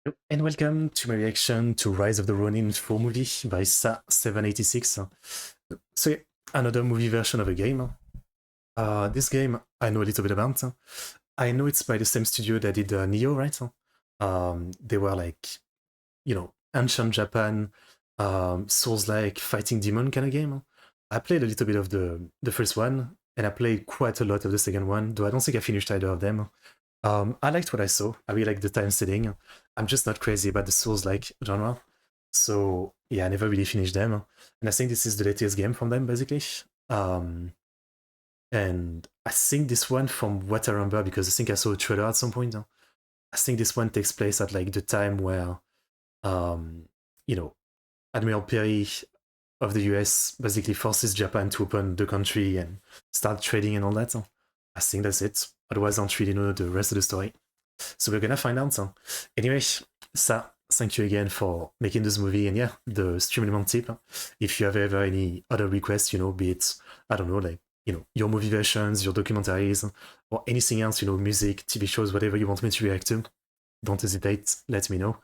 Hello, and welcome to my reaction to Rise of the Ronin full movie by SA786. So yeah, another movie version of a game. This game I know a little bit about. I know it's by the same studio that did Neo, right? They were like, ancient Japan, Souls-like fighting demon kind of game. I played a little bit of the first one, and I played quite a lot of the second one, though I don't think I finished either of them. I liked what I saw. I really liked the time setting. I'm just not crazy about the Souls-like genre. So yeah, I never really finished them. And I think this is the latest game from them, basically. And I think this one, from what I remember, because I think I saw a trailer at some point, I think this one takes place at like the time where, you know, Admiral Perry of the US basically forces Japan to open the country and start trading and all that. I think that's it. Otherwise, I don't really know the rest of the story. So we're gonna find out. Anyway, Sa, thank you again for making this movie. And yeah, the stream element tip. If you have ever any other requests, be it, I don't know, like, your movie versions, your documentaries, or anything else, music, TV shows, whatever you want me to react to, don't hesitate, let me know.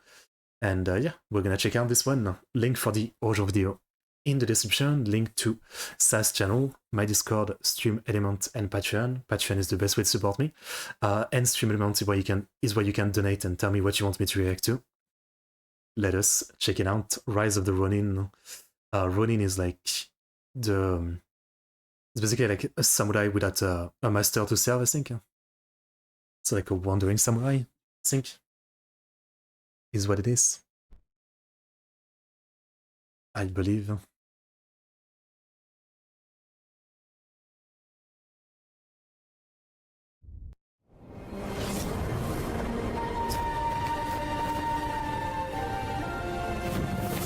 And yeah, we're gonna check out this one. Link for the original video in the description, link to Sa's channel, my Discord, Stream Element, and Patreon. Patreon is the best way to support me. And Stream Element is where you can donate and tell me what you want me to react to. Let us check it out. Rise of the Ronin. Ronin is like it's basically like a samurai without a master to serve, I think. It's like a wandering samurai, I think, is what it is. I believe.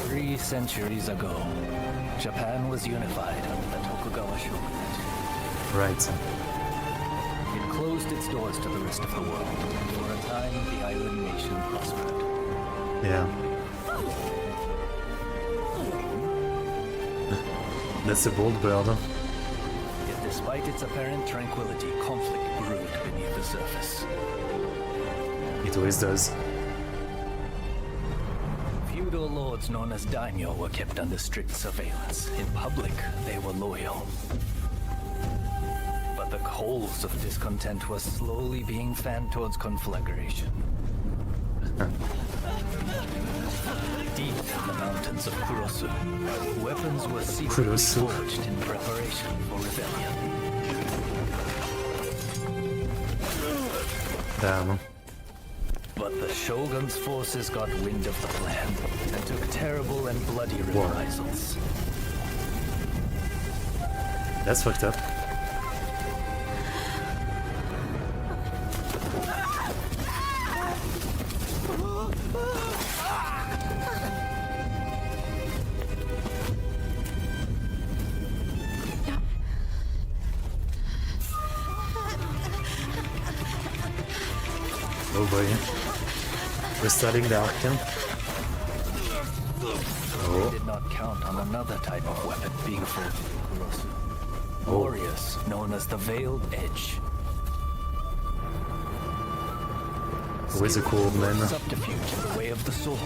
3 centuries ago, Japan was unified under the Tokugawa shogunate. Right. It closed its doors to the rest of the world. For a time, the island nation prospered. Yeah. That's a bold bird. Yet despite its apparent tranquility, conflict brewed beneath the surface. It always does. Feudal lords known as daimyo were kept under strict surveillance. In public, they were loyal. But the coals of discontent were slowly being fanned towards conflagration. Deep in the mountains of Kurosu, weapons were secretly forged in preparation for rebellion. Damn. But the Shogun's forces got wind of the plan and took terrible and bloody reprisals. That's fucked up. Oh boy. We're starting the arc camp. They did not count on another type of weapon being forged in Kurosu. Warriors known as the Veiled Edge. Always a cool man. Subterfuge in the way of the sword.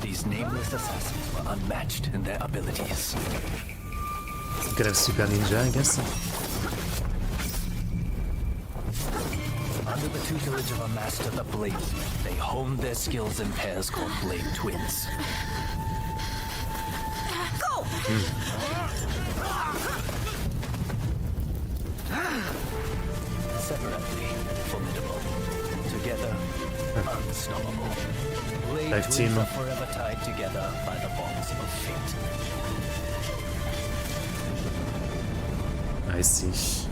These nameless assassins were unmatched in their abilities. Some kind of super ninja, I guess. Under the tutelage of a master, the Bladesmith, they honed their skills in pairs called Blade Twins. Go! Separately, formidable. Together, unstoppable. Blade Twins are forever tied together by the bonds of fate. I see.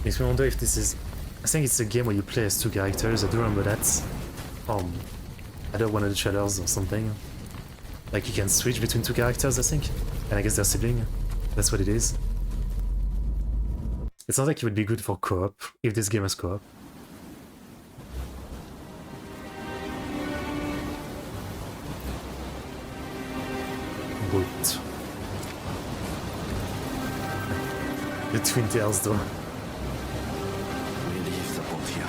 Makes me wonder if this is... I think it's a game where you play as 2 characters, I do remember that. Either one of the trailers or something. Like you can switch between 2 characters, I think. And I guess they're siblings. That's what it is. It sounds like it would be good for co-op, if this game has co-op. boat. The twin tails though. We leave the boat here.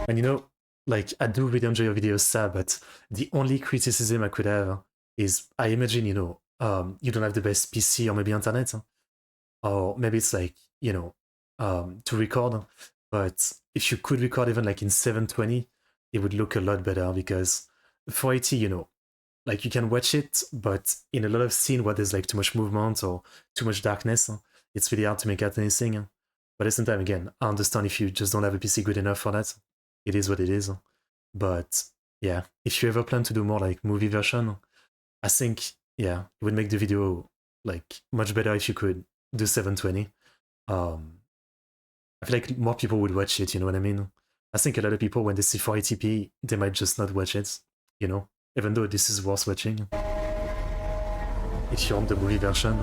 And you know, like, I do really enjoy your videos, Sab, but the only criticism I could have is, I imagine, you know, you don't have the best PC or maybe internet, or maybe it's like, you know, to record, but if you could record even like in 720, it would look a lot better, because 480, you know, like you can watch it, but in a lot of scene where there's like too much movement or too much darkness, it's really hard to make out anything. But at the same time, again, I understand if you just don't have a PC good enough for that. It is what it is. But yeah, if you ever plan to do more like movie version, I think, yeah, it would make the video like much better if you could do 720. I feel like more people would watch it, you know what I mean? I think a lot of people, when they see 480p, they might just not watch it, you know? Even though this is worth watching. If you want the movie version.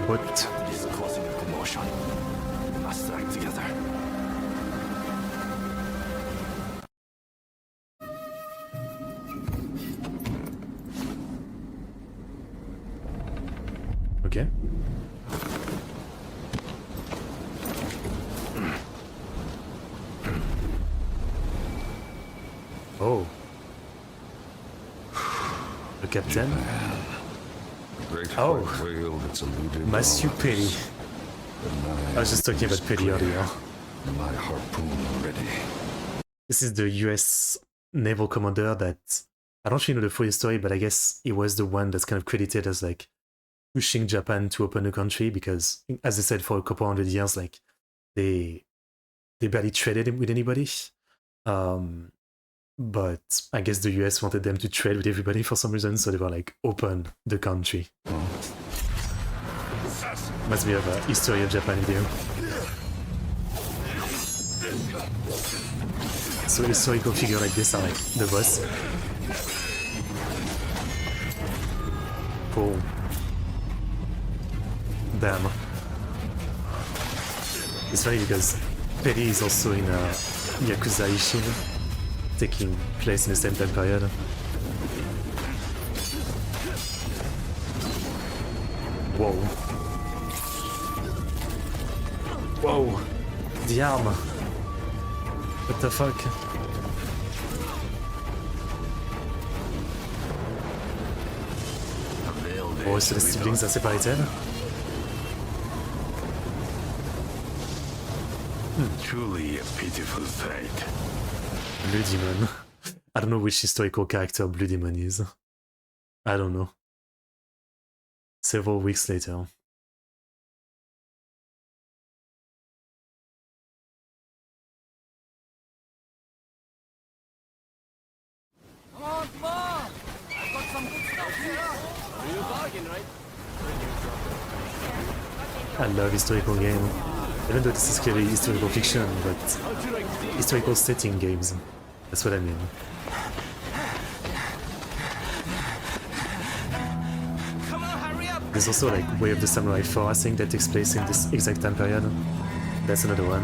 But This is causing a commotion. We must act together. okay. Oh. The captain? Great Oh. white whale that's eluded Monsieur all of Petty. us. And I was just talking about Petty earlier. my harpoon ready. This is the US naval commander that, I don't really know the full story, but I guess he was the one that's kind of credited as like pushing Japan to open the country, because as I said, for a couple hundred years, like they barely traded with anybody. But I guess the US wanted them to trade with everybody for some reason, so they were like, open the country. Must be a history of Japan video. So historical figure like this are like the boss. Cool. Damn. It's funny because Petty is also in Yakuza Ishin, taking place in the same time period. Whoa. Whoa. The arm. What the fuck? Oh, c'est les siblings à séparés. Truly a pitiful sight. Blue Demon. I don't know which historical character Blue Demon is. I don't know. Several weeks later. I love historical game. Even though this is clearly historical fiction, but historical setting games. That's what I mean. There's also like Way of the Samurai 4, I think, that takes place in this exact time period. That's another one.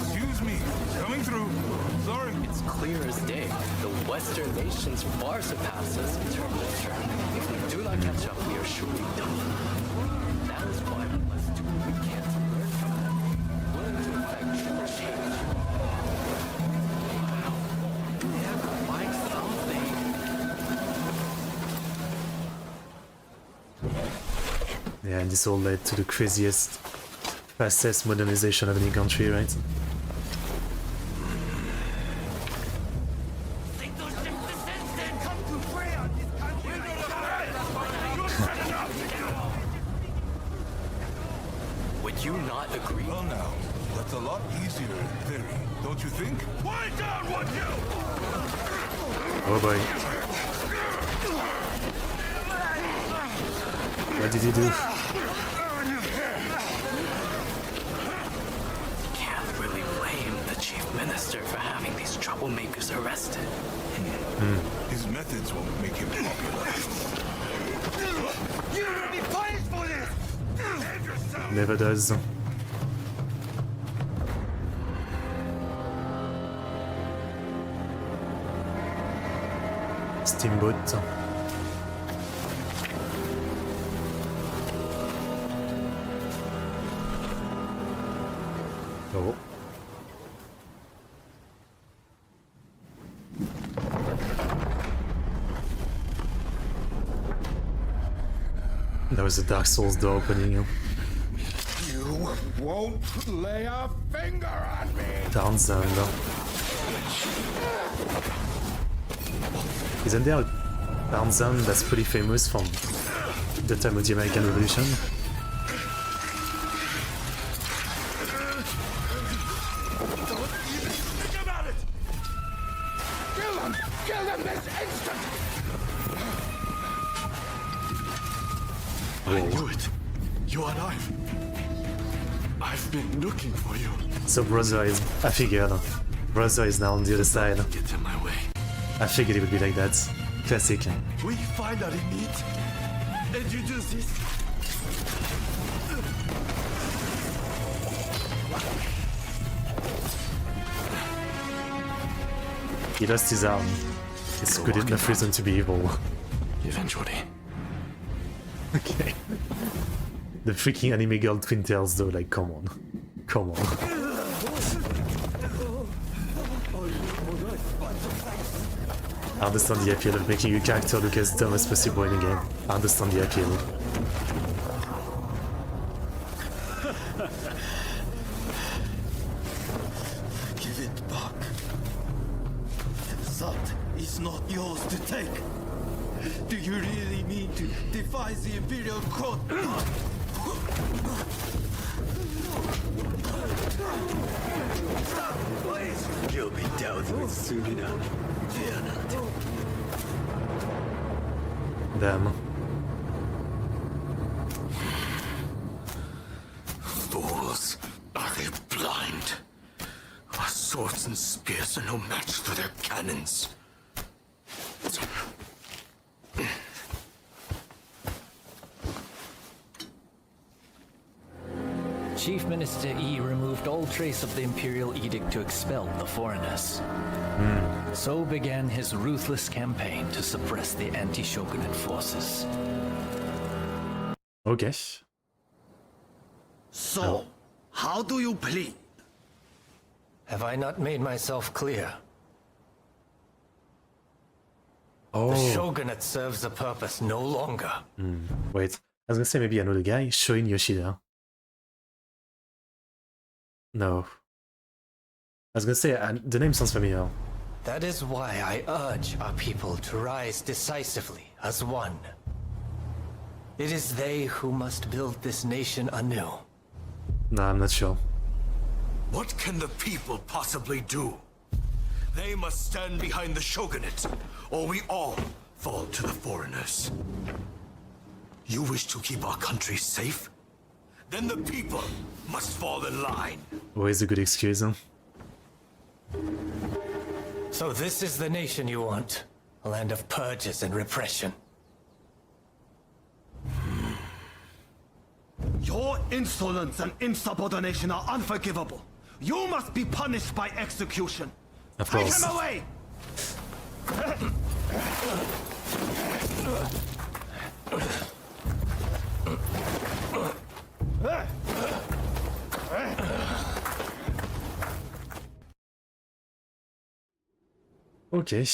Excuse me, coming through. Sorry. It's clear as day. The Western nations far surpass us in terms of strength. If we do not catch up, we are surely done. That is why we must do what we can to learn from them, willing to effect true change. Wow. They have to find something. Yeah, and this all led to the craziest, fastest modernization of any country, right? Would you not I agree. Well now, that's a lot easier in theory, don't you think? Quiet down, would you? Oh boy. What did he do? Can't really blame the chief minister for having these troublemakers arrested. His methods won't make him popular. You will be punished for this! Never does. Steamboat. Oh. That was a Dark Souls door opening. You won't lay a finger on me! Townsend. Isn't there a Townsend that's pretty famous from the time of the American Revolution? Think about it! Kill him! Kill him this instant! I knew it. You are alive. I've been looking for you. So brother is... I figured. Brother is now on the other side. Get in my way. I figured it would be like that. Classic. We finally meet. And you do this. He lost his arm. It's good enough reason to be evil. Eventually. Okay. The freaking anime girl twin tails though, like come on. Come on. I understand the appeal of making your character look as dumb as possible in a game. I understand the appeal. Give it back. That is not yours to take. Do you really mean to defy the Imperial Court? Please, you'll be dealt with soon enough. Fear not. Damn. Fools. Are they blind? Our swords and spears are no match for their cannons. Chief Minister Yi removed all trace of the imperial edict to expel the foreigners. So began his ruthless campaign to suppress the anti-shogunate forces. Okay. So, how do you plead? Have I not made myself clear? Oh. The shogunate serves a purpose no longer. Wait. I was gonna say maybe another guy. Shoin Yoshida. No. I was gonna say, the name sounds familiar. That is why I urge our people to rise decisively as one. It is they who must build this nation anew. Nah, I'm not sure. What can the people possibly do? They must stand behind the shogunate, or we all fall to the foreigners. You wish to keep our country safe? Then the people must fall in line. Always a good excuse, huh? So this is the nation you want? A land of purges and repression. Your insolence and insubordination are unforgivable. You must be punished by execution. Of Take course. him away! Okay.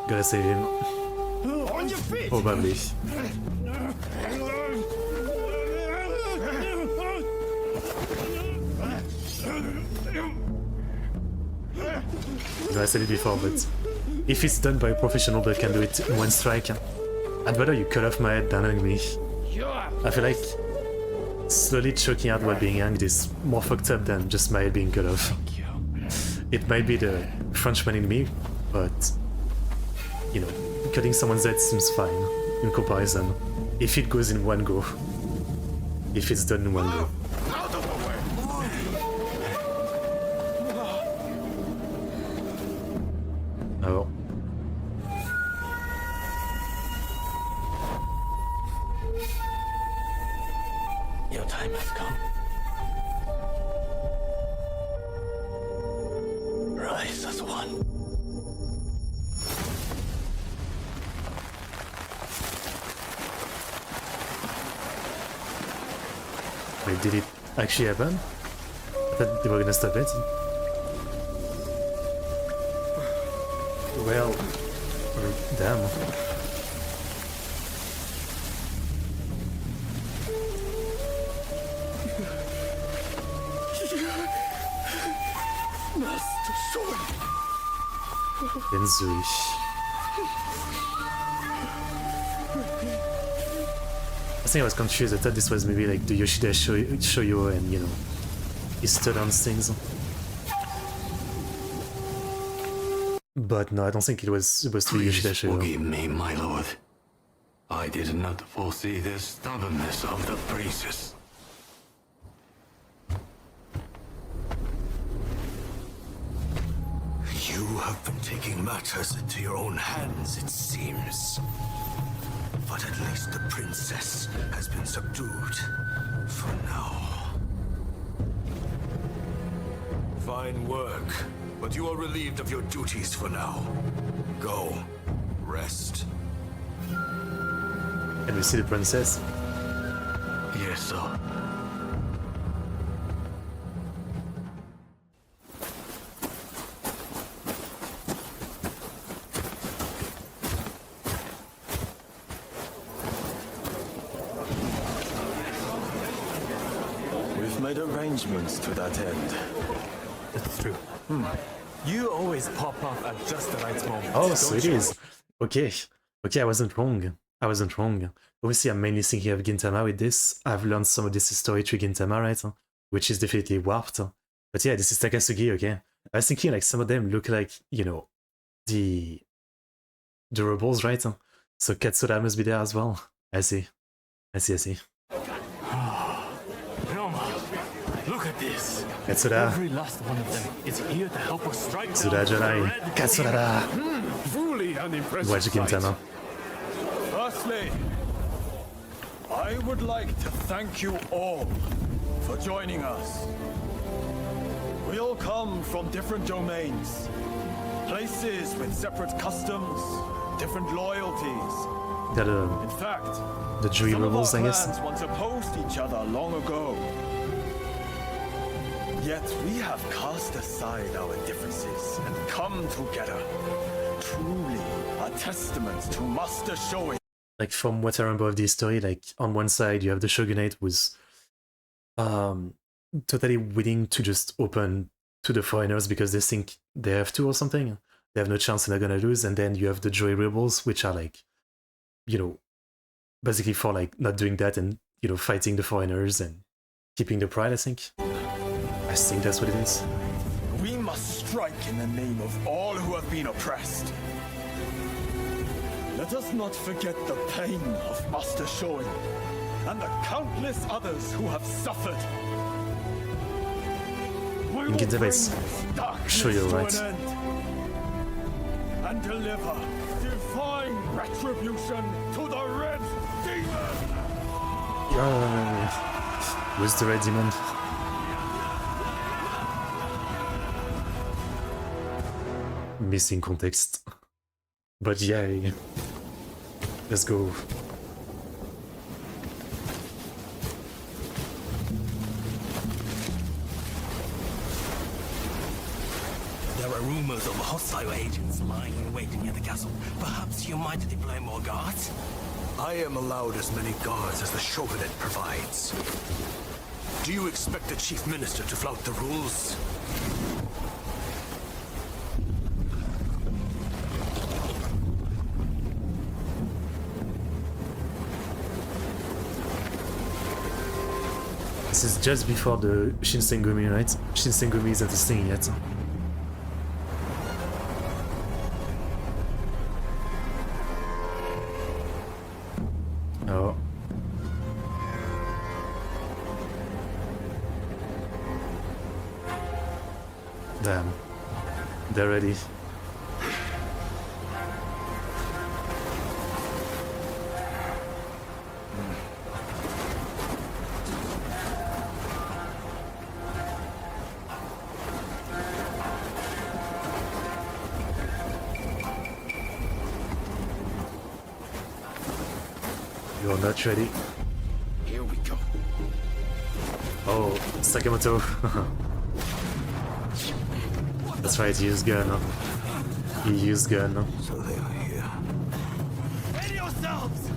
Gotta save him. On your feet! Probably. I said it before, but if it's done by a professional that can do it in one strike, I'd rather you cut off my head than hang me. I feel like slowly choking out while being hanged is more fucked up than just my head being cut off. It might be the Frenchman in me, but you know, cutting someone's head seems fine in comparison. If it goes in one go. If it's done in one go. Out of the way! Oh. Your time has come. Rise as one. Wait, did it actually happen? I thought they were gonna stop it. Well, damn. Master Shogun! Benzui. I think I was confused. I thought this was maybe like the Yoshida Shoyo and, you know, he stood on things. But no, I don't think it was supposed to be Yoshida Please Shoyo. forgive me, my lord. I did not foresee the stubbornness of the priests. You have been taking matters into your own hands, it seems. But at least the princess has been subdued. For now. Fine work. But you are relieved of your duties for now. Go. Rest. And we see the princess. Yes, sir. We've made arrangements to that end. That's true. You always pop up at just the right moment. Oh, so don't it you? is. Okay. Okay, I wasn't wrong. I wasn't wrong. Obviously, I'm mainly thinking of Gintama with this. I've learned some of this history through Gintama, right? Which is definitely warped. But yeah, this is Takasugi, okay? I was thinking like some of them look like, you know, the rebels, right? So Katsura must be there as well. I see. I see. Roma, look at this. Katsura. Every last one of them is here to help us strike down Katsura the Janai. red Katsura da. Truly an impressive Watch sight. Gintama. Firstly, I would like to thank you all for joining us. We all come from different domains, places with separate customs, different loyalties. Got In fact, the Jui some of our rebels, I guess. clans once opposed each other long ago. Yet we have cast aside our differences and come together. Truly a testament to Master Shoei. Like from what I remember of the story, like on one side you have the shogunate who's totally willing to just open to the foreigners because they think they have to or something. They have no chance and they're gonna lose. And then you have the Joy rebels, which are like, you know, basically for like not doing that and, you know, fighting the foreigners and keeping the pride, I think. I think that's what it is. We must strike in the name of all who have been oppressed. Let us not forget the pain of Master Shoei and the countless others who have suffered. We will Gintama bring is this darkness Shoyo, to right? an end and deliver divine retribution to the Red Demon! Who's the red demon? Missing context. But yay. Let's go. There are rumors of hostile agents lying in wait near the castle. Perhaps you might deploy more guards? I am allowed as many guards as the shogunate provides. Do you expect the chief minister to flout the rules? This is just before the Shinsengumi, right? Shinsengumi isn't a thing yet. Oh. Damn. They're ready. You're not ready. Here we go. Oh, Sakamoto. That's right, he used gun. He used gun. So they are here. Ready yourselves!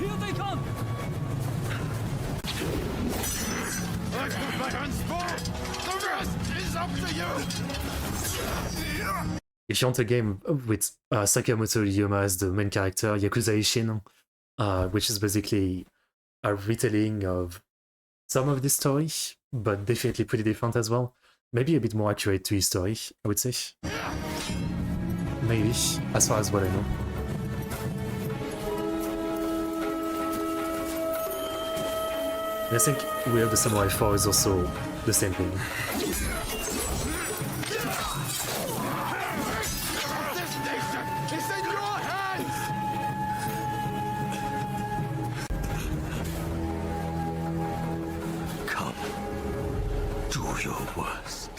Here they come! I put my hands full! The rest is up to you! If you want a game with Sakamoto Ryoma as the main character, Yakuza Ishin, which is basically a retelling of some of this story, but definitely pretty different as well. Maybe a bit more accurate to his story, I would say. Maybe, as far as what I know. And I think We Are the Samurai 4 is also the same thing. This nation is in your hands! Come. Do your worst.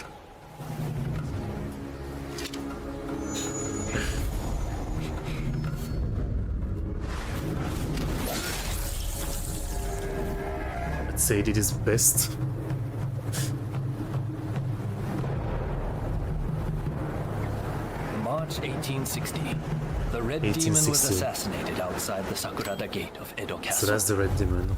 I'd say it did his best. March 1860. The Red Demon was 1860. assassinated outside the Sakurada Gate of Edo So Castle. that's the Red Demon.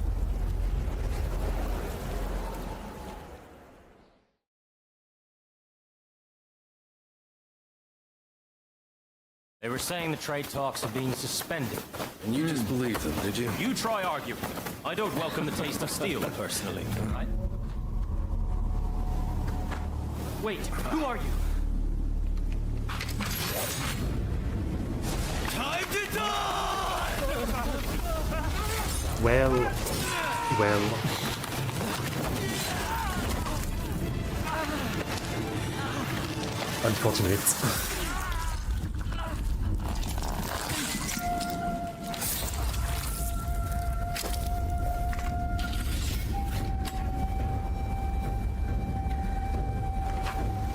They were saying the trade talks are being suspended. And you just believed them, did you? You try arguing. I don't welcome the taste of steel, personally. Right? Wait, who are you? Time to die! Well. Unfortunate.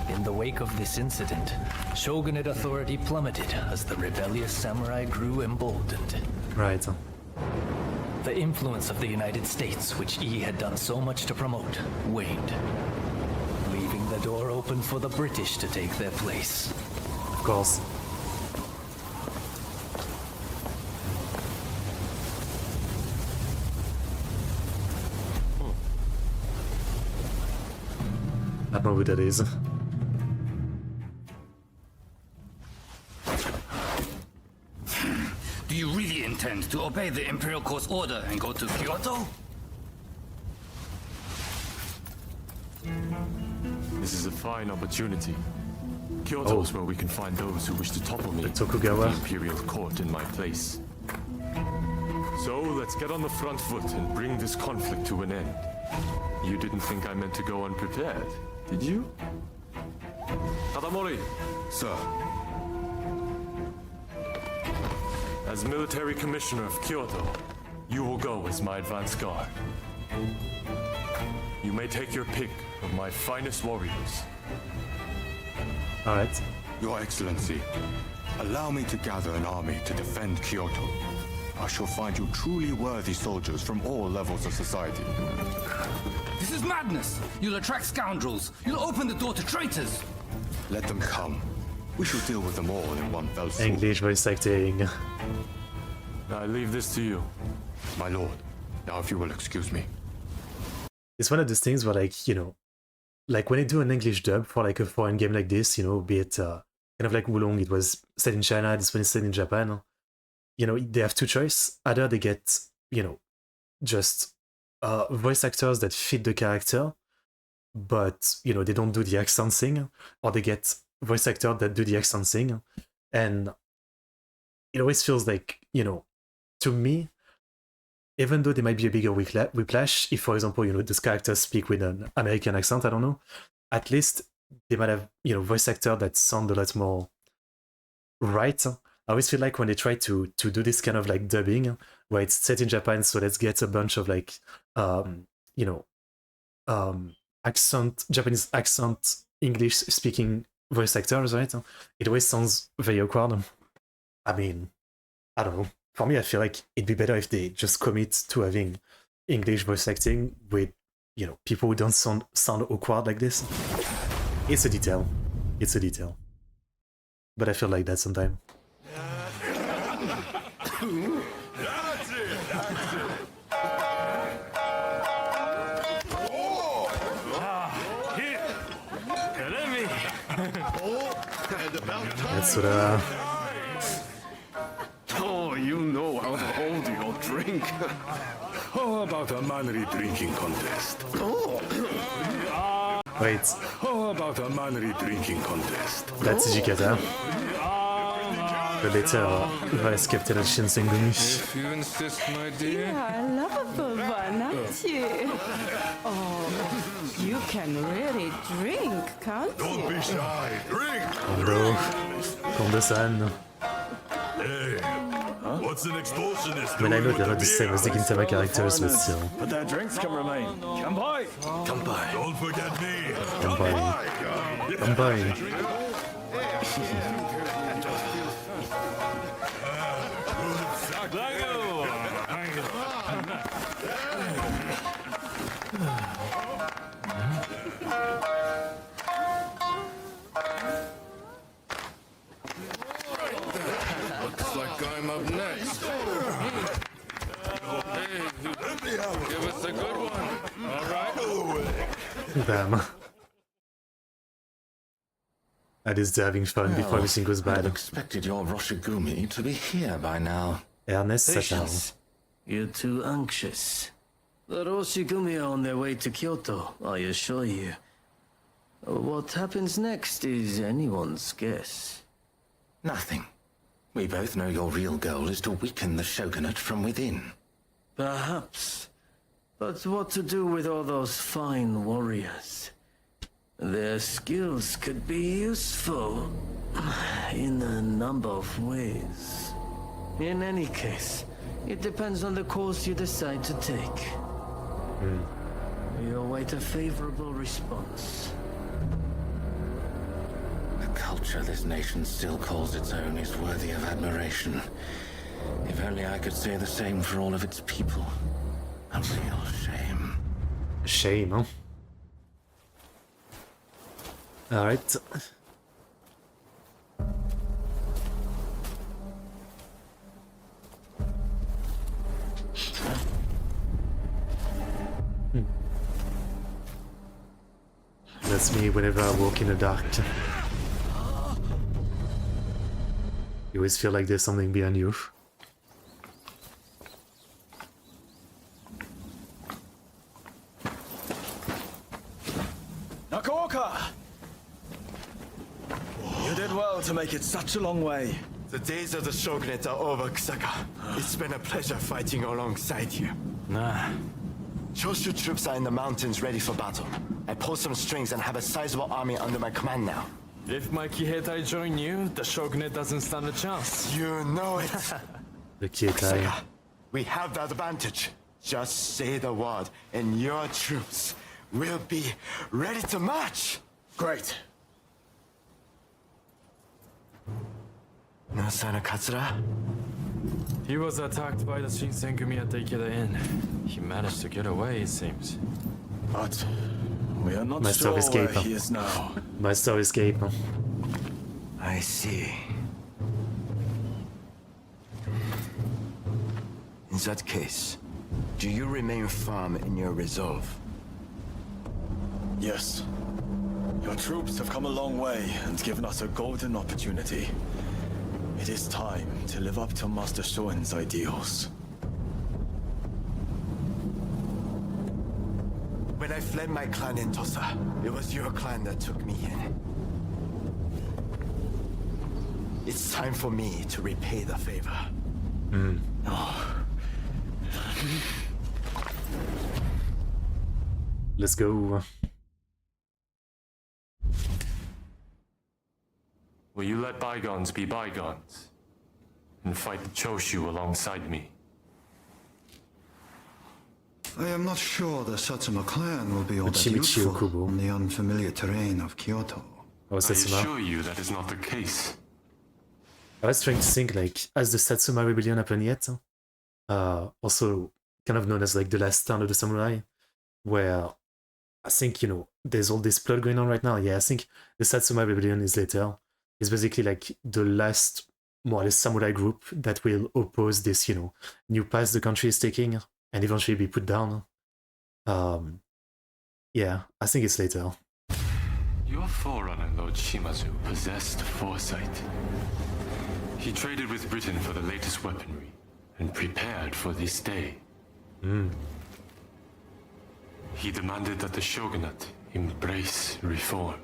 In the wake of this incident, shogunate authority plummeted as the rebellious samurai grew emboldened. Right. The influence of the United States, which E had done so much to promote, waned, leaving the door open for the British to take their place. Of course. I don't know who that is. Do you really intend to obey the Imperial Court's order and go to Kyoto? This is a fine opportunity. Kyoto is where we can find those who wish to topple me. The Tokugawa. The Imperial Court in my place. So let's get on the front foot and bring this conflict to an end. You didn't think I meant to go unprepared, did you? Tadamori, Sir, as military commissioner of Kyoto, you will go as my advance guard. You may take your pick of my finest warriors. Alright. Your Excellency, allow me to gather an army to defend Kyoto. I shall find you truly worthy soldiers from all levels of society. This is madness! You'll attract scoundrels! You'll open the door to traitors! Let them come. We shall deal with them all in one fell swoop. English voice acting. I leave this to you. My lord, now if you will excuse me. It's one of those things where, like, you know, like when I do an English dub for like a foreign game like this, you know, be it kind of like Wulong, it was set in China, this one is set in Japan. they have two choices. Either they get, just voice actors that fit the character, but they don't do the accent thing, or they get voice actors that do the accent thing. And it always feels like, to me, even though there might be a bigger whiplash, if, for example, those characters speak with an American accent, I don't know, at least they might have, voice actors that sound a lot more right. I always feel like when they try to do this kind of like dubbing, where it's set in Japan, so let's get a bunch of like, Japanese accent, English speaking voice actors, right? It always sounds very awkward. I mean, I don't know. For me, I feel like it'd be better if they just commit to having English voice acting with, people who don't sound awkward like this. It's a detail. It's a detail. But I feel like that sometimes. That's it! That's what Oh, you know how to hold your drink. How about a mannery drinking contest? Wait, How about a mannery drinking contest? that's Jikata. The later vice captain of Shinsengumi. If you insist, my dear. A lovable one, aren't you? Oh, you can really drink, can't you? Don't be shy. Drink! Kondo-san. Hey, what's an expulsionist? I mean, I know they're not the same as the Gintama characters, but still. But their drinks can remain. Kanpai! Kanpai. Don't forget me. Kanpai. Kanpai. Looks like I'm up next. Hey, give us a good one. All right. Damn. At least they're having fun before everything goes I'd bad. expected your Roshigumi to be here by now. Ernest Satao. Patience. You're too anxious. The Roshigumi are on their way to Kyoto, I assure you. What happens next is anyone's guess. Nothing. We both know your real goal is to weaken the shogunate from within. Perhaps. But what to do with all those fine warriors? Their skills could be useful in a number of ways. In any case, it depends on the course you decide to take. We await a favorable response. The culture this nation still calls its own is worthy of admiration. If only I could say the same for all of its people. A real shame. Shame, huh? Alright. That's me whenever I walk in the dark. You always feel like there's something behind you. Nakaoka! You did well to make it such a long way. The days of the shogunate are over, Kusaka. It's been a pleasure fighting alongside you. Nah. Choshu troops are in the mountains ready for battle. I pulled some strings and have a sizable army under my command now. If my Kiheitai join you, the shogunate doesn't stand a chance. You know it. The Kietai. Kusaka, we have the advantage. Just say the word, and your troops will be ready to march. Great. No sign of Katsura? He was attacked by the Shinsengumi at Ikeda Inn. He managed to get away, it seems. But we are not Must sure have escaped, where huh? he is now. Must have escaped. Huh? I see. In that case, do you remain firm in your resolve? Yes. Your troops have come a long way and given us a golden opportunity. It It is time to live up to Master Shoin's ideals. When I fled my clan in Tosa, it was your clan that took me in. It's time for me to repay the favor. Let's go. Will you let bygones be bygones and fight the Choshu alongside me? I am not sure the Satsuma clan will be all that Chimichi useful Okubo. on the unfamiliar terrain of Kyoto. Oh, I Satsuma. assure you that is not the case. I was trying to think, like, has the Satsuma Rebellion happened yet? Also kind of known as like the last stand of the samurai, where I think, you know, there's all this plot going on right now. Yeah, I think the Satsuma Rebellion is later. It's basically like the last, more or less, samurai group that will oppose this, you know, new path the country is taking and eventually be put down. Yeah, I think it's later. Your forerunner, Lord Shimazu, possessed foresight. He traded with Britain for the latest weaponry and prepared for this day. He demanded that the shogunate embrace reform.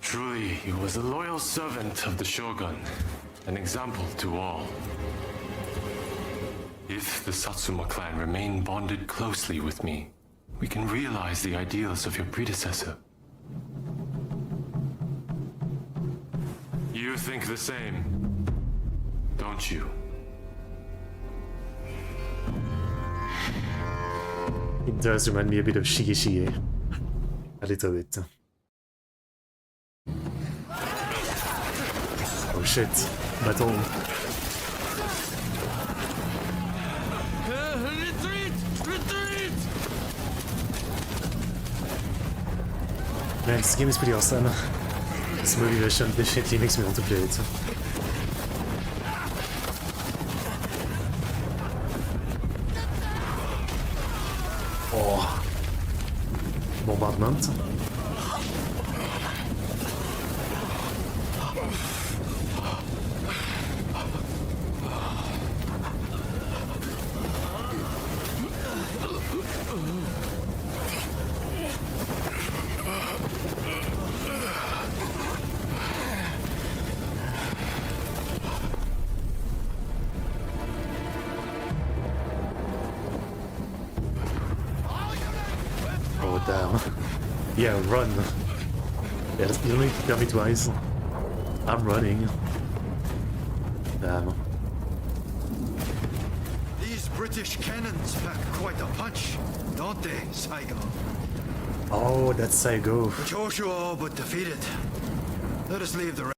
Truly, he was a loyal servant of the shogun, an example to all. If the Satsuma clan remain bonded closely with me, we can realize the ideals of your predecessor. You think the same, don't you? It does remind me a bit of Shige. A little bit. Oh shit, battle. Retreat! Retreat! Man, this game is pretty awesome. This motivation definitely makes me want to play it. Oh. Bombardment. Oh damn. Yeah, run. Yeah, you don't need to tell me twice. I'm running. Damn. These British cannons pack quite a punch, don't they, Saigo? Oh, that's Saigo. The Choshu are all but defeated. Let us leave the rest.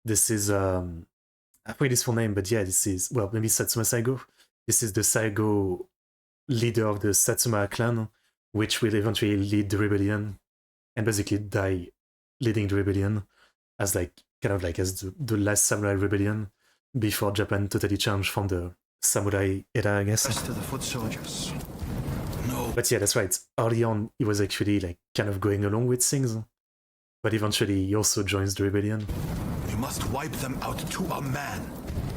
This is I forget his full name, but yeah, this is, well, maybe Satsuma Saigo. This is the Saigo leader of the Satsuma clan, which will eventually lead the rebellion and basically die leading the rebellion as like kind of like as the last samurai rebellion before Japan totally changed from the samurai era, I guess. Rest of the foot soldiers. No. But yeah, that's right. Early on, he was actually like kind of going along with things, but eventually he also joins the rebellion. We must wipe them out to a man.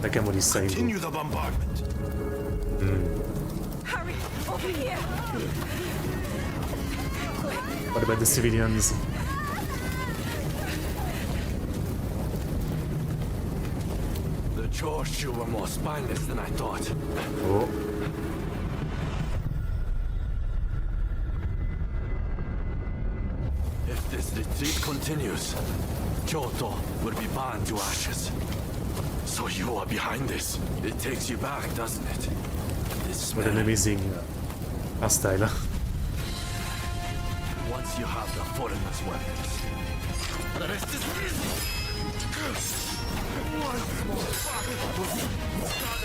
Takamori Saigo. Continue the bombardment. Hurry, over here! What about the civilians? The Choshu were more spineless than I thought. Oh. If this retreat continues, Kyoto will be burned to ashes. So you are behind this. It takes you back, doesn't it? This What an man. amazing hairstyle. Once you have the foreigner's weapons, the rest is easy. Once more, start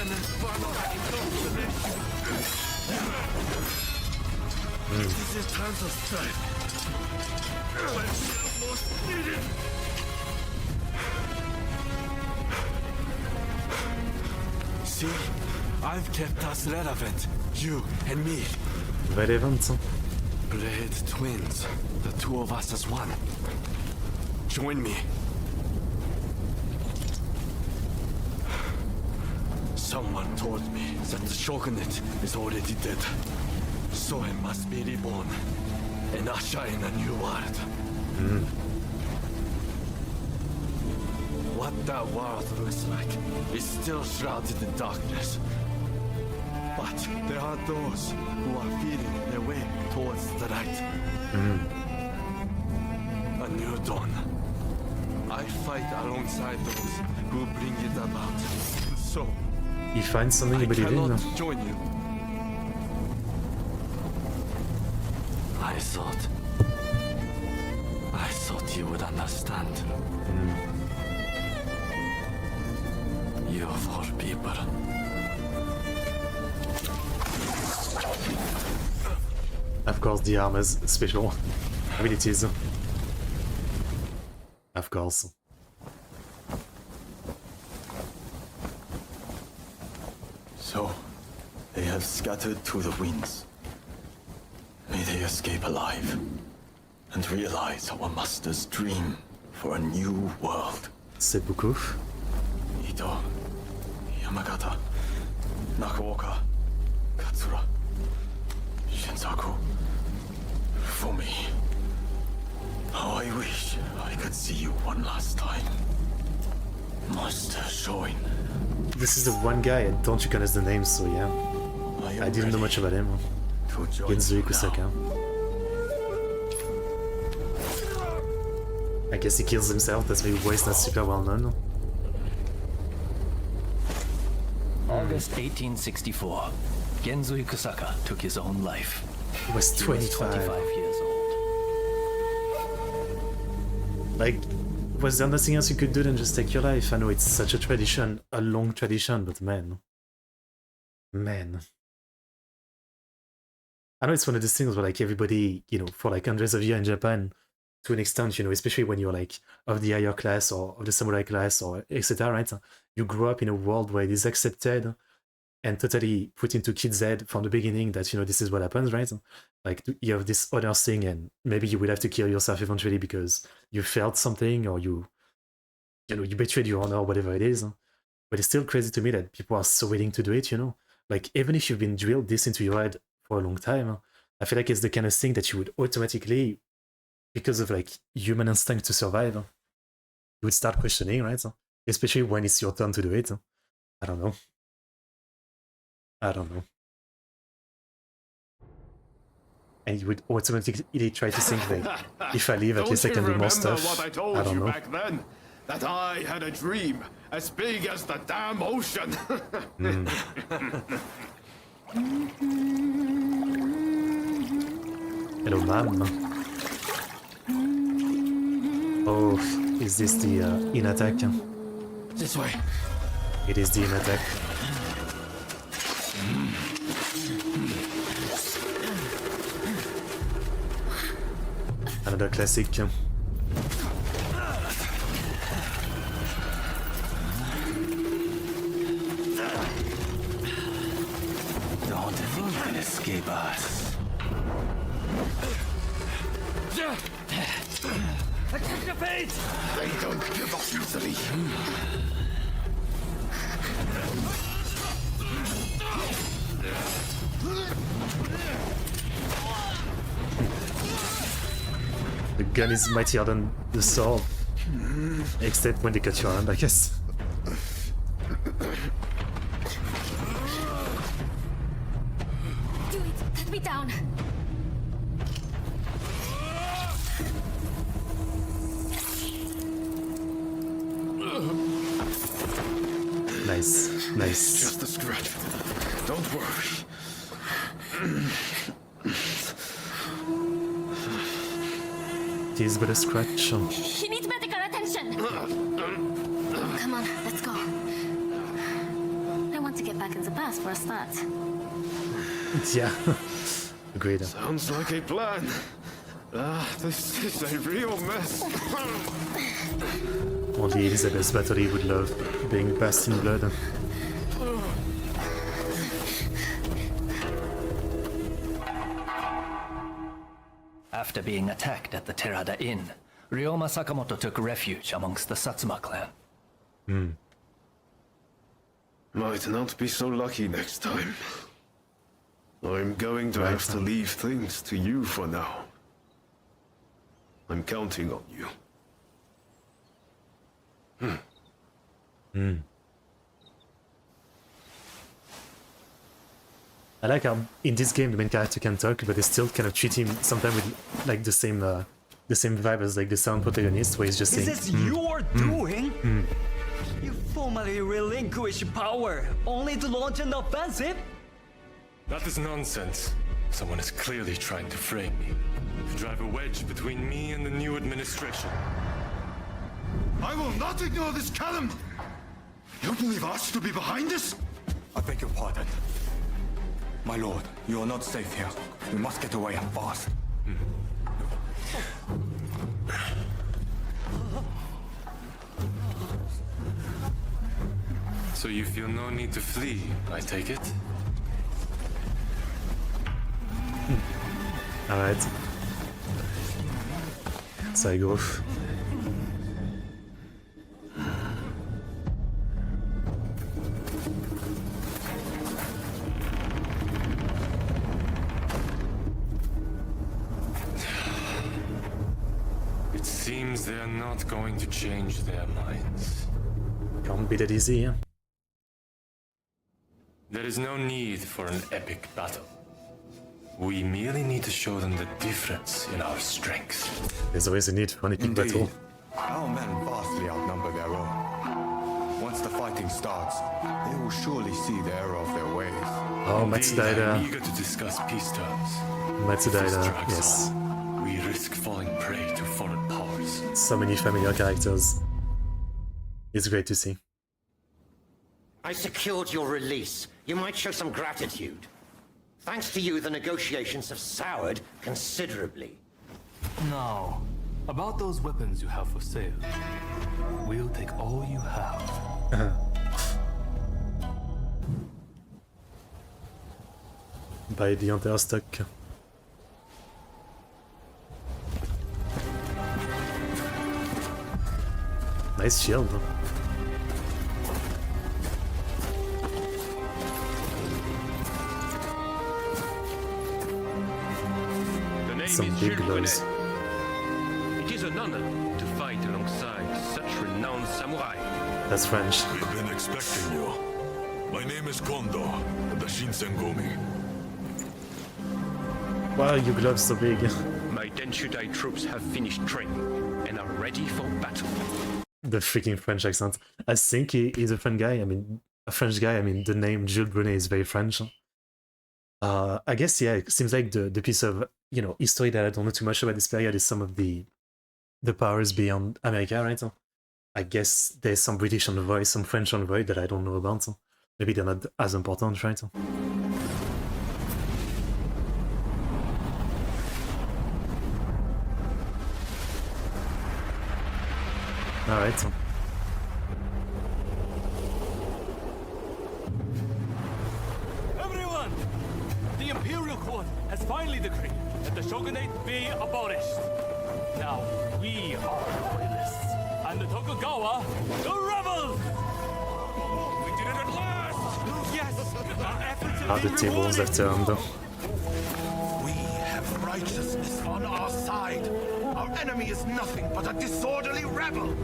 an inferno that engulfs the nation. This is times of strife. When we are most needed. See, I've kept us relevant, you and me. Relevant. Blade twins, the two of us as one. Join me. told me that the shogunate is already dead. So it must be reborn and usher in a new world. What that world looks like is still shrouded in darkness. But there are those who are feeling their way towards the light. A new dawn. I fight alongside those who bring it about. So You find something I you believe in? cannot No? join you. I thought you would understand. You of all people. Of course, the armor's special abilities. Of course. So, they have scattered to the winds. May they escape alive and realize our master's dream for a new world. Seppuku. Ito, Yamagata, Nakaoka, Katsura, Shinsaku. For me, how I wish I could see you one last time. Master Shoin. This is the one guy I don't recognize the name, so yeah. I didn't know much about him. Genzo Kusaka. I guess he kills himself, that's maybe why he's not super well known. August 1864. Genzui Kusaka took his own life. He was 25. Years old. Like, was there nothing else you could do than just take your life? I know it's such a tradition, a long tradition, but man. Man. I know it's one of those things where like everybody, you know, for like hundreds of years in Japan, to an extent, you know, especially when you're like of the higher class or of the samurai class or etc., right? You grow up in a world where it is accepted and totally put into kids' head from the beginning that, you know, this is what happens, right? Like, you have this honor thing and maybe you will have to kill yourself eventually because you felt something or you know, you betrayed your honor or whatever it is. But it's still crazy to me that people are so willing to do it, you know? Like, even if you've been drilled this into your head for a long time, I feel like it's the kind of thing that you would automatically, because of like human instinct to survive, you would start questioning, right? Especially when it's your turn to do it. I don't know. And you would automatically try to think like, if I leave, at least I can do more stuff. What I told I don't you know. back then? That I had a dream as big as the damn ocean. Hello, ma'am. Oh, is this the in attack? This way. It is the in attack. Another classic. Don't think you can escape us. They don't give up easily. The gun is mightier than the sword. Except when they cut your hand, I guess. Do it! Cut me down! Nice, nice. Just a scratch. Don't worry. It is but a scratch. He needs medical attention! Come on, let's go. I want to get back in the past for a start. Yeah. Agreed. Sounds like a plan. This is a real mess. Only Elizabeth's battery would love being bathed in blood. After being attacked at the Terada Inn, Ryoma Sakamoto took refuge amongst the Satsuma clan. Might not be so lucky next time. I'm going to have to leave things to you for now. I'm counting on you. I like how in this game the main character can talk, but they still kind of treat him sometimes with like the same vibe as like the sound protagonist, where he's just saying. Is this your doing? You formally relinquish power, only to launch an offensive? That is nonsense. Someone is clearly trying to frame me, to drive a wedge between me and the new administration. I will not ignore this calumny! You believe us to be behind this? I beg your pardon. My lord, you are not safe here. We must get away and fast. So you feel no need to flee, I take it? Alright. So I go. It seems they're not going to change their minds. Can't be that easy, yeah? There is no need for an epic battle. We merely need to show them the difference in our strength. There's always a need for an epic battle. Our men vastly outnumber their own. Once the fighting starts, they will surely see the error of their ways. Oh, Matsudaira. I'm eager to discuss peace terms. Matsudaira, yes. We risk falling prey to foreign powers. So many familiar characters. It's great to see. I secured your release. You might show some gratitude. Thanks to you, the negotiations have soured considerably. Now, about those weapons you have for sale. We'll take all you have. Buy the entire stock. Nice shield. Some big gloves. It is an honor to fight alongside such renowned samurai. That's French. We've been expecting you. My name is Kondo, of the Shinsengumi. Why are your gloves so big? My Denshudai troops have finished training and are ready for battle. The freaking French accent. I think he is a French guy. I mean, the name Jules Brunet is very French. I guess, yeah, it seems like the piece of, history that I don't know too much about this period is some of the powers beyond America, right? I guess there's some British envoy, some French envoy that I don't know about. Maybe they're not as important, right? Alright. Everyone! The Imperial Court has finally decreed that the shogunate be abolished. Now, we are the loyalists, and the Tokugawa, the rebels! We did it at last! Yes! Our efforts have The been tables have rewarded! turned. We have righteousness on our side. Our enemy is nothing but a disorderly rebel.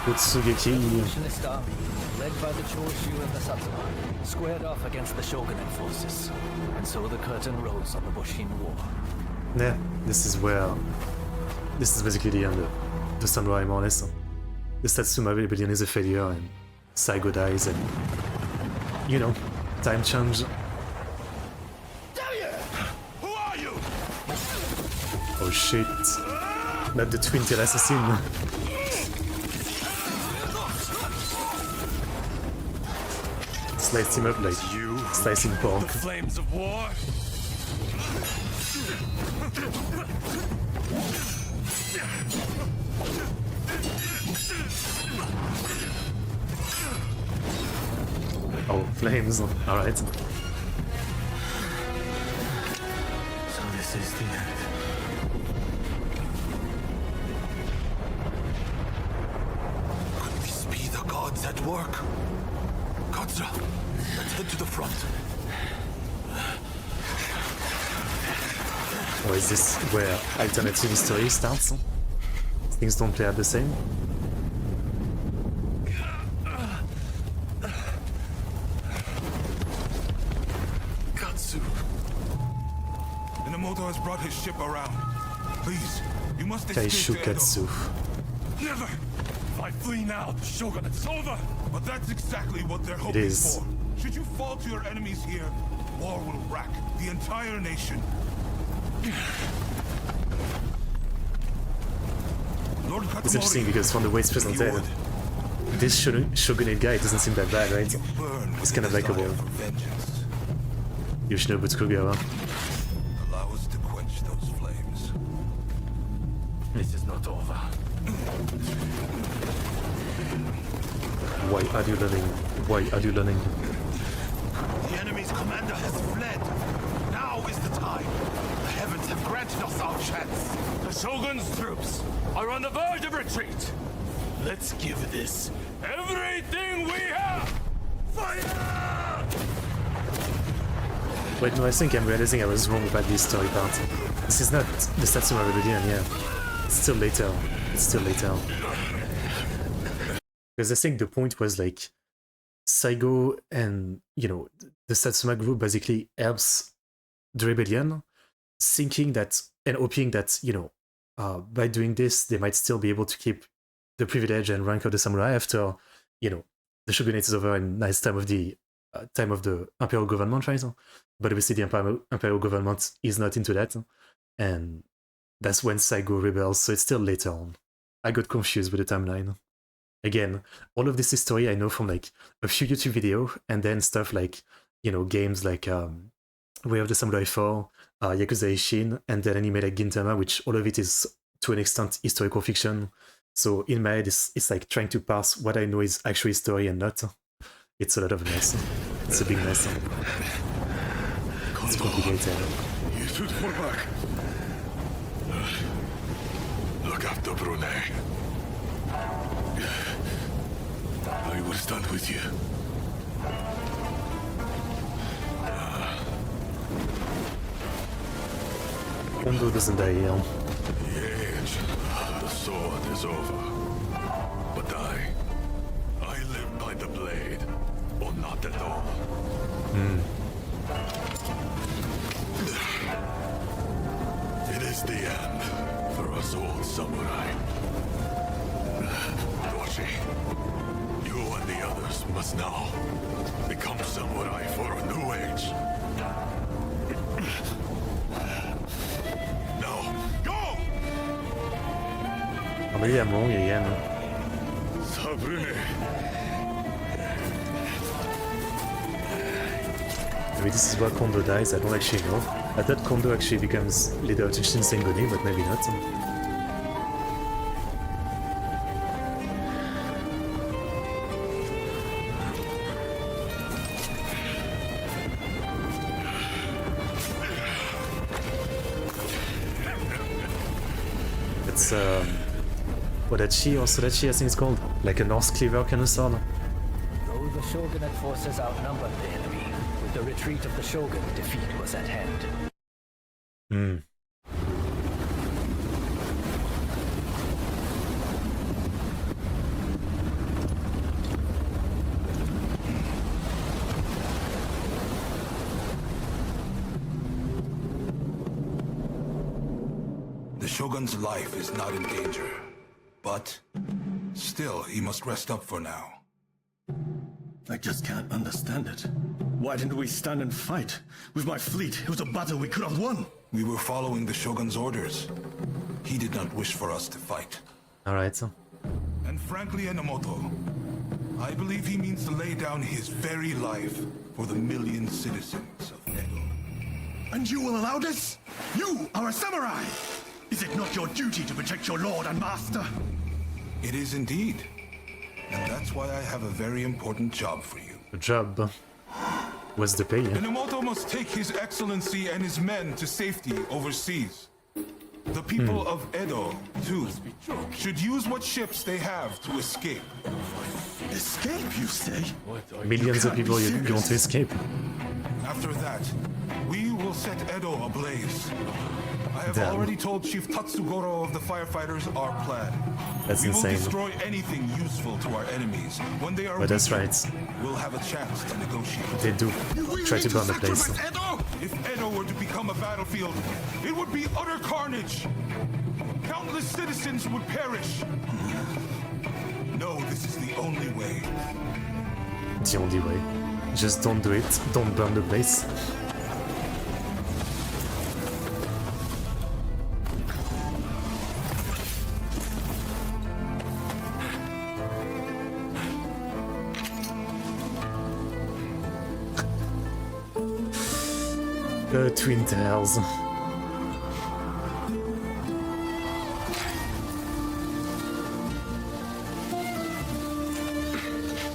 Utsugeki. Revolutionist army, led by the Choshu and the Satsuma, squared off against the shogunate forces, and so the curtain rose on the Boshin War. Yeah, this is basically the end of the samurai, more or less. The Satsuma rebellion is a failure, and Saigo dies, and time change. Who are you? Oh shit! Not the twin tail assassin. Slice him up like slicing pork. The flames of war. Oh, flames. Alright. So this is the end. at work. Katsuura, let's head to the front. Or is this where alternative history starts? Things don't play out the same? Katsu. Inamoto has brought his ship around. Please, you must escape to Edo. Kaishukatsu. Never! If I flee now, the shogunate's over! But that's exactly what they're hoping for. Should you fall to your enemies here, war will rack the entire nation. It's interesting because from the way it's presented, this shogunate guy doesn't seem that bad, right? He's kind of likable. Yoshinobu Tokugawa. Allow us to quench those flames. This is not over. Why are you learning? Why are you learning? The enemy's commander has fled. Now is the time. The heavens have granted us our chance. The Shogun's troops are on the verge of retreat. Let's give this everything we have! Fire! Wait, no, I think I'm realizing I was wrong about this story part. This is not the Satsuma Rebellion, yeah. It's still later. It's still later. Because I think the point was like, Saigo and, you know, the Satsuma group basically helps the rebellion, thinking that, and hoping that, you know, by doing this, they might still be able to keep the privilege and rank of the samurai after, you know, the shogunate is over and nice time of the imperial government, right? But obviously the imperial government is not into that, and that's when Saigo rebels, so it's still later on. I got confused with the timeline. Again, all of this history I know from like a few YouTube videos, and then stuff like, you know, games like Way of the Samurai 4, Yakuza Ishin, and then anime like Gintama, which all of it is to an extent historical fiction. So in my head, it's like trying to parse what I know is actual history and not. It's a lot of mess. It's a big mess. It's complicated. You should fall back. Look after Brunei. I will stand with you. Kondo doesn't die here. The age of the sword is over. But I live by the blade, or not at all. It is the end for us old samurai. Doshi, you and the others must now become samurai for a new age. Now, go! Maybe I'm wrong again. Maybe this is where Kondo dies, I don't actually know. I thought Kondo actually becomes leader of the Shinsengumi, but maybe not. It's Odachi or Sodachi I think it's called. Like a Norse cleaver kind of sword. Though the shogunate forces outnumbered the enemy, with the retreat of the shogun, defeat was at hand. The Shogun's life is not in danger, but still, he must rest up for now. I just can't understand it. Why didn't we stand and fight? With my fleet, it was a battle we could have won. We were following the Shogun's orders. He did not wish for us to fight. Alright, so. And frankly, Enomoto, I believe he means to lay down his very life for the million citizens of Edo. And you will allow this? You are a samurai! Is it not your duty to protect your lord and master? It is indeed. And that's why I have a very important job for you. A job? What's the pay? Enomoto must take his excellency and his men to safety overseas. The people of Edo, too, should use what ships they have to escape. Escape, you say? Millions of people you want to escape. After that, we will set Edo ablaze. I have Damn. already told Chief Tatsugoro of the firefighters our plan. That's we insane. will destroy anything useful to our enemies. When they are But that's right. we'll have a chance to negotiate. They do try to burn the place. Edo? If Edo were to become a battlefield, it would be utter carnage. Countless citizens would perish. No, this is the only way. The only way. Just don't do it. Don't burn the place. The Twin Tails.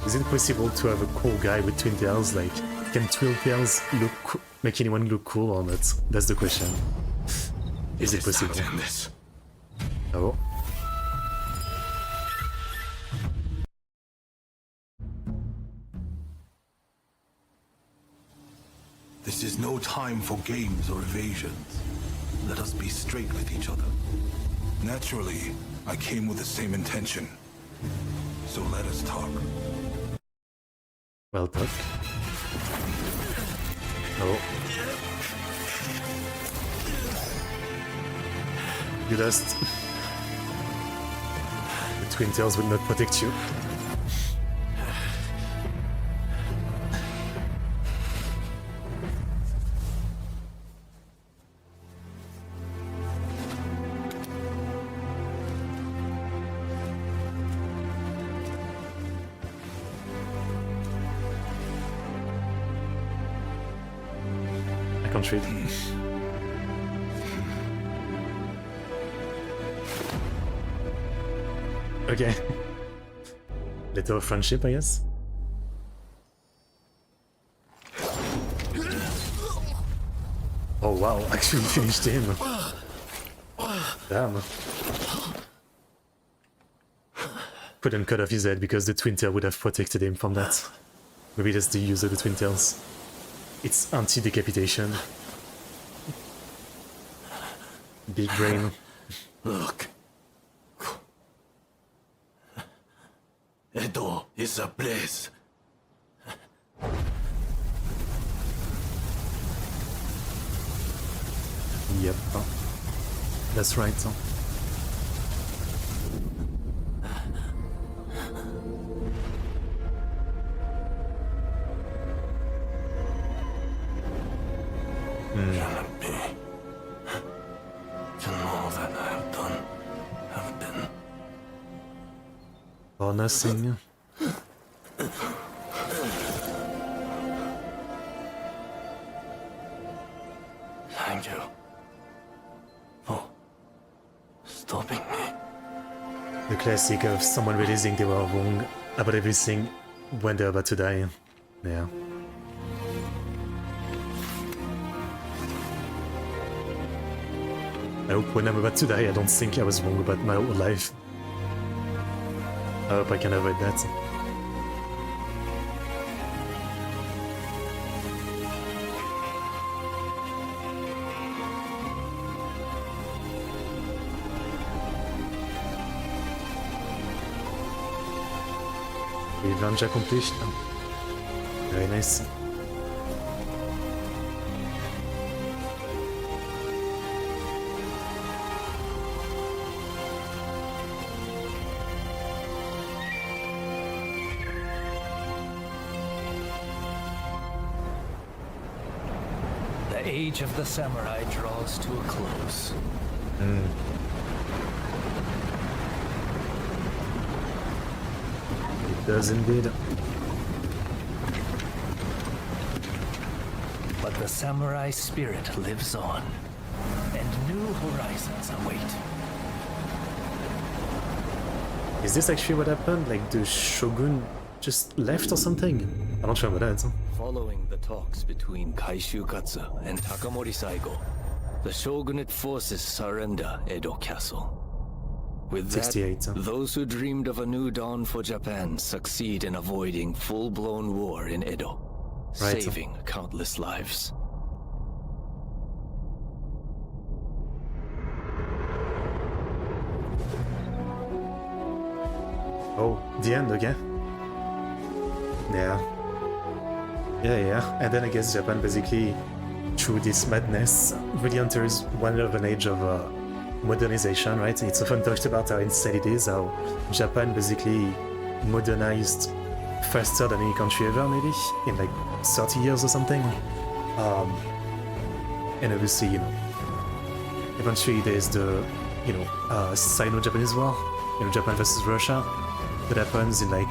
Is it possible to have a cool guy with twin tails? Like, can twin tails make anyone look cool or not? That's the question. Is it possible? Oh. This is no time for games or evasions. Let us be straight with each other. Naturally, I came with the same intention. So let us talk. Well, talk. Oh. You lost. The twin tails will not protect you. Treat. Okay. Letter of friendship, I guess. Oh wow, actually finished him. Damn. Couldn't cut off his head because the twin tail would have protected him from that. Maybe that's the use of the twin tails. It's anti-decapitation. Big brain. Look. Edo is a place. Yep. That's right. Shouldn't be. To know that I have done, have been. For nothing. Thank you. For stopping me. The classic of someone realizing they were wrong about everything when they're about to die. Yeah. I hope when I'm about to die I don't think I was wrong about my whole life. I hope I can avoid that. Revenge accomplished. Very nice. The age of the samurai draws to a close. It does indeed. But the samurai spirit lives on, and new horizons await. Is this actually what happened? Like the shogun just left or something? I don't remember that. Following the talks between Kaishukatsu and Takamori Saigo, the shogunate forces surrender Edo Castle. With that, 68. those who dreamed of a new dawn for Japan succeed in avoiding full-blown war in Edo, Right. saving countless lives. Oh, the end, okay. Yeah. Yeah. And then I guess Japan basically, through this madness, really enters one of an age of modernization, right? It's often talked about how insane it is, how Japan basically modernized faster than any country ever, maybe, in like 30 years or something. And obviously, you know, eventually there's the, you know, Sino-Japanese War, you know, Japan versus Russia, that happens in like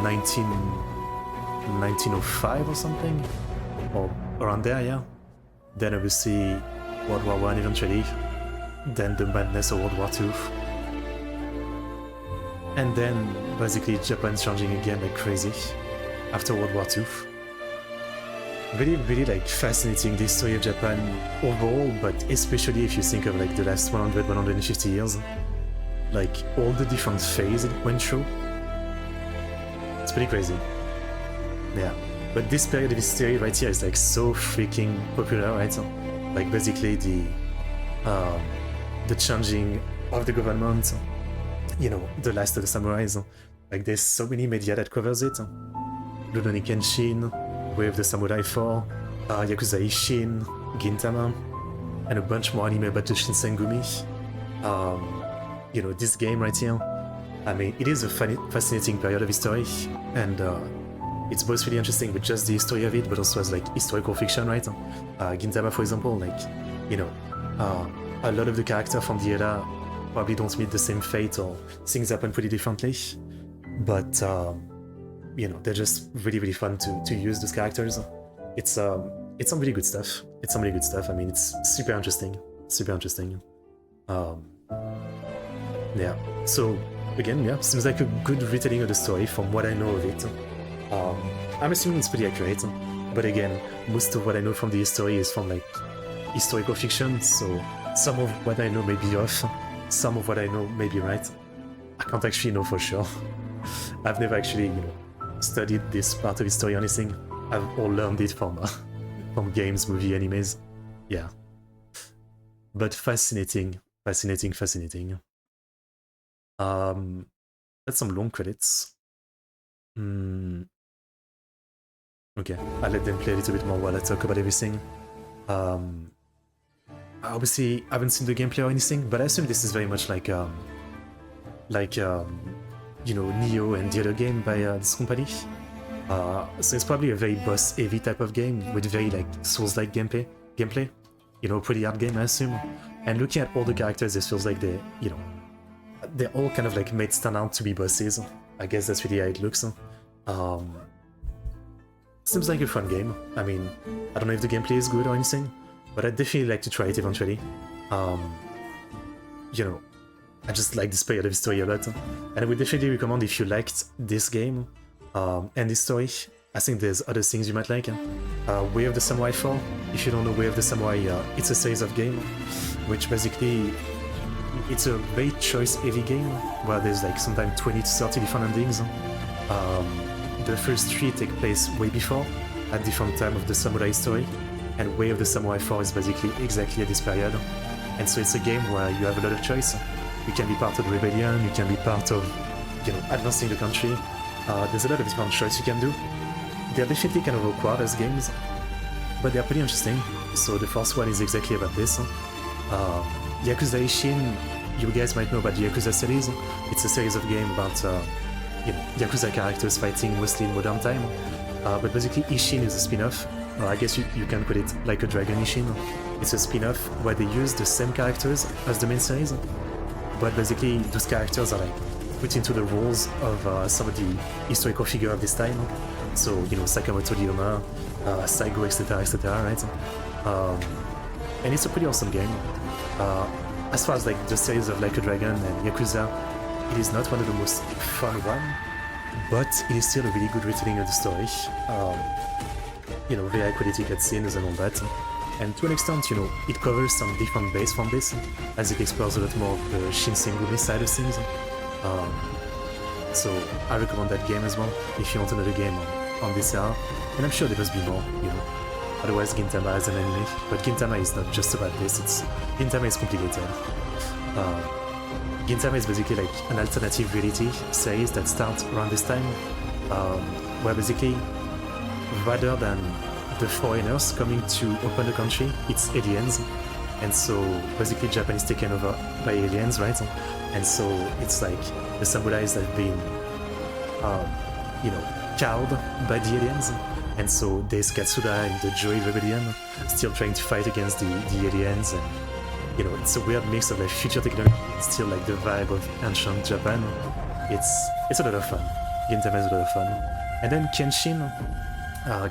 1905 or something, or around there, yeah. Then obviously World War I eventually, then the madness of World War II, and then basically Japan's changing again like crazy after World War II. Really like fascinating, the story of Japan overall, but especially if you think of like the last 150 years, like all the different phases it went through. It's pretty crazy. Yeah. But this period of history right here is like so freaking popular, right? So, like basically the changing of the government, you know, the last of the samurais. Like there's so many media that covers it. Rurouni Kenshin, Way of the Samurai 4, Yakuza Ishin, Gintama, and a bunch more anime about the Shinsengumi. You know, this game right here, I mean, it is a fascinating period of history, and it's both really interesting with just the history of it, but also as like historical fiction, right? Gintama, for example, like, you know, a lot of the characters from the era probably don't meet the same fate, or things happen pretty differently, but you know, they're just really fun to use those characters. It's some really good stuff. I mean, it's super interesting. Yeah. So again, yeah, seems like a good retelling of the story from what I know of it. I'm assuming it's pretty accurate, but again, most of what I know from the history is from like historical fiction, so some of what I know may be off, some of what I know may be right. I can't actually know for sure. I've never actually, you know, studied this part of history or anything. I've all learned it from games, movie, animes. Yeah. But fascinating. That's some long credits. Okay, I'll let them play a little bit more while I talk about everything. Obviously, I haven't seen the gameplay or anything, but I assume this is very much like you know, Nioh and the other game by this company. So it's probably a very boss-heavy type of game with very like Souls-like gameplay. You know, pretty hard game, I assume. And looking at all the characters, it feels like they, you know, they're all kind of like made stand out to be bosses. I guess that's really how it looks. Seems like a fun game. I mean, I don't know if the gameplay is good or anything, but I'd definitely like to try it eventually. You know, I just like this period of history a lot, and I would definitely recommend if you liked this game and this story. I think there's other things you might like. Way of the Samurai 4. If you don't know Way of the Samurai, it's a series of games, which basically it's a very choice-heavy game where there's like sometimes 20 to 30 different endings. The first 3 take place way before, at different time of the samurai story, and Way of the Samurai 4 is basically exactly at this period. And so it's a game where you have a lot of choice. You can be part of the rebellion, you can be part of, you know, advancing the country. There's a lot of different choices you can do. They're definitely kind of awkward as games, but they're pretty interesting. So the first one is exactly about this. Yakuza Ishin, you guys might know about the Yakuza series. It's a series of games about you know, Yakuza characters fighting mostly in modern time. But basically Ishin is a spin-off. I guess you can put it like a Dragon Ishin. It's a spin-off where they use the same characters as the main series, but basically those characters are like put into the roles of some of the historical figures of this time. So, you know, Sakamoto Ryoma, Saigo, etc., right? And it's a pretty awesome game. As far as like the series of Like a Dragon and Yakuza, it is not one of the most fun one, but it is still a really good retelling of the story. You know, very high quality cutscenes and all that. And to an extent, you know, it covers some different base from this, as it explores a lot more of the Shinsengumi side of things. So I recommend that game as well, if you want another game on this era. And I'm sure there must be more, you know. Otherwise, Gintama is an anime, but Gintama is not just about this. Gintama is complicated. Gintama is basically like an alternative reality series that starts around this time, where basically, rather than the foreigners coming to open the country, it's aliens. And so basically Japan is taken over by aliens, right? And so it's like the samurais have been, you know, cowed by the aliens. And so there's Katsura and the Joy Rebellion still trying to fight against the aliens. And, you know, it's a weird mix of like future technology and still like the vibe of ancient Japan. It's a lot of fun. Gintama is a lot of fun. And then Kenshin.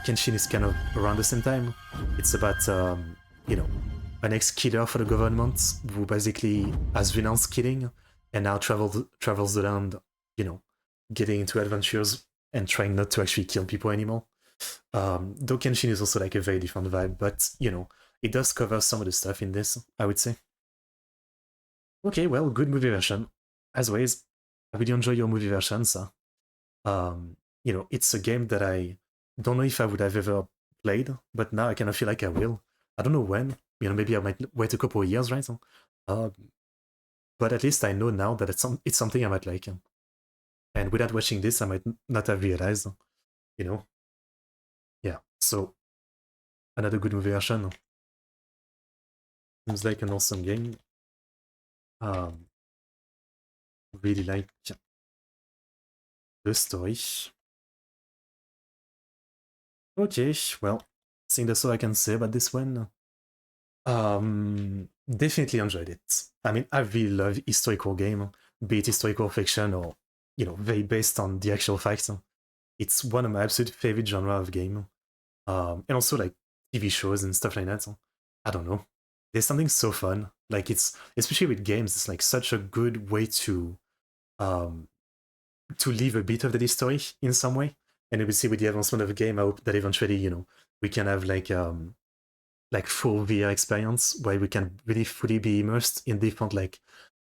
Kenshin is kind of around the same time. It's about, you know, an ex-killer for the government who basically has renounced killing and now travels the land, you know, getting into adventures and trying not to actually kill people anymore. Though Kenshin is also like a very different vibe, but, you know, it does cover some of the stuff in this, I would say. Okay, well, good movie version. As always, I really enjoy your movie versions. You know, it's a game that I don't know if I would have ever played, but now I kind of feel like I will. I don't know when. You know, maybe I might wait a couple of years, right? But at least I know now that it's something I might like. And without watching this, I might not have realized, you know. Yeah, so another good movie version. Seems like an awesome game. Really like the story. Okay, well, I think that's all I can say about this one. Definitely enjoyed it. I mean, I really love historical game, be it historical fiction or, you know, very based on the actual facts. It's one of my absolute favorite genre of game. And also like TV shows and stuff like that. I don't know. There's something so fun. Like it's, especially with games, it's like such a good way to leave a bit of the story in some way. And obviously with the advancement of the game, I hope that eventually, you know, we can have like full VR experience where we can really fully be immersed in different like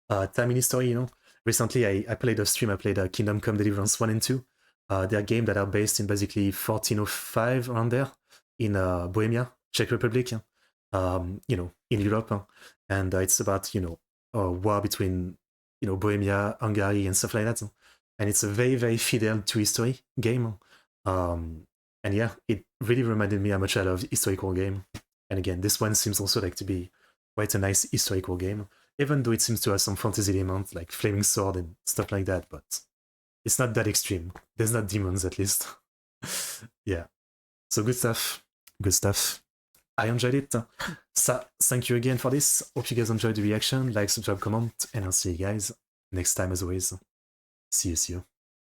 time in history, you know. Recently I played a stream, I played Kingdom Come Deliverance 1 and 2. They're games that are based in basically 1405 around there in Bohemia, Czech Republic, you know, in Europe. And it's about, you know, a war between, you know, Bohemia, Hungary and stuff like that. And it's a very, very fidel to history game. And yeah, it really reminded me how much I love historical game. And again, this one seems also like to be quite a nice historical game, even though it seems to have some fantasy elements like flaming sword and stuff like that, but it's not that extreme. There's not demons, at least. Yeah. So good stuff. Good stuff. I enjoyed it. So thank you again for this. Hope you guys enjoyed the reaction. Like, subscribe, comment, and I'll see you guys next time as always. See you.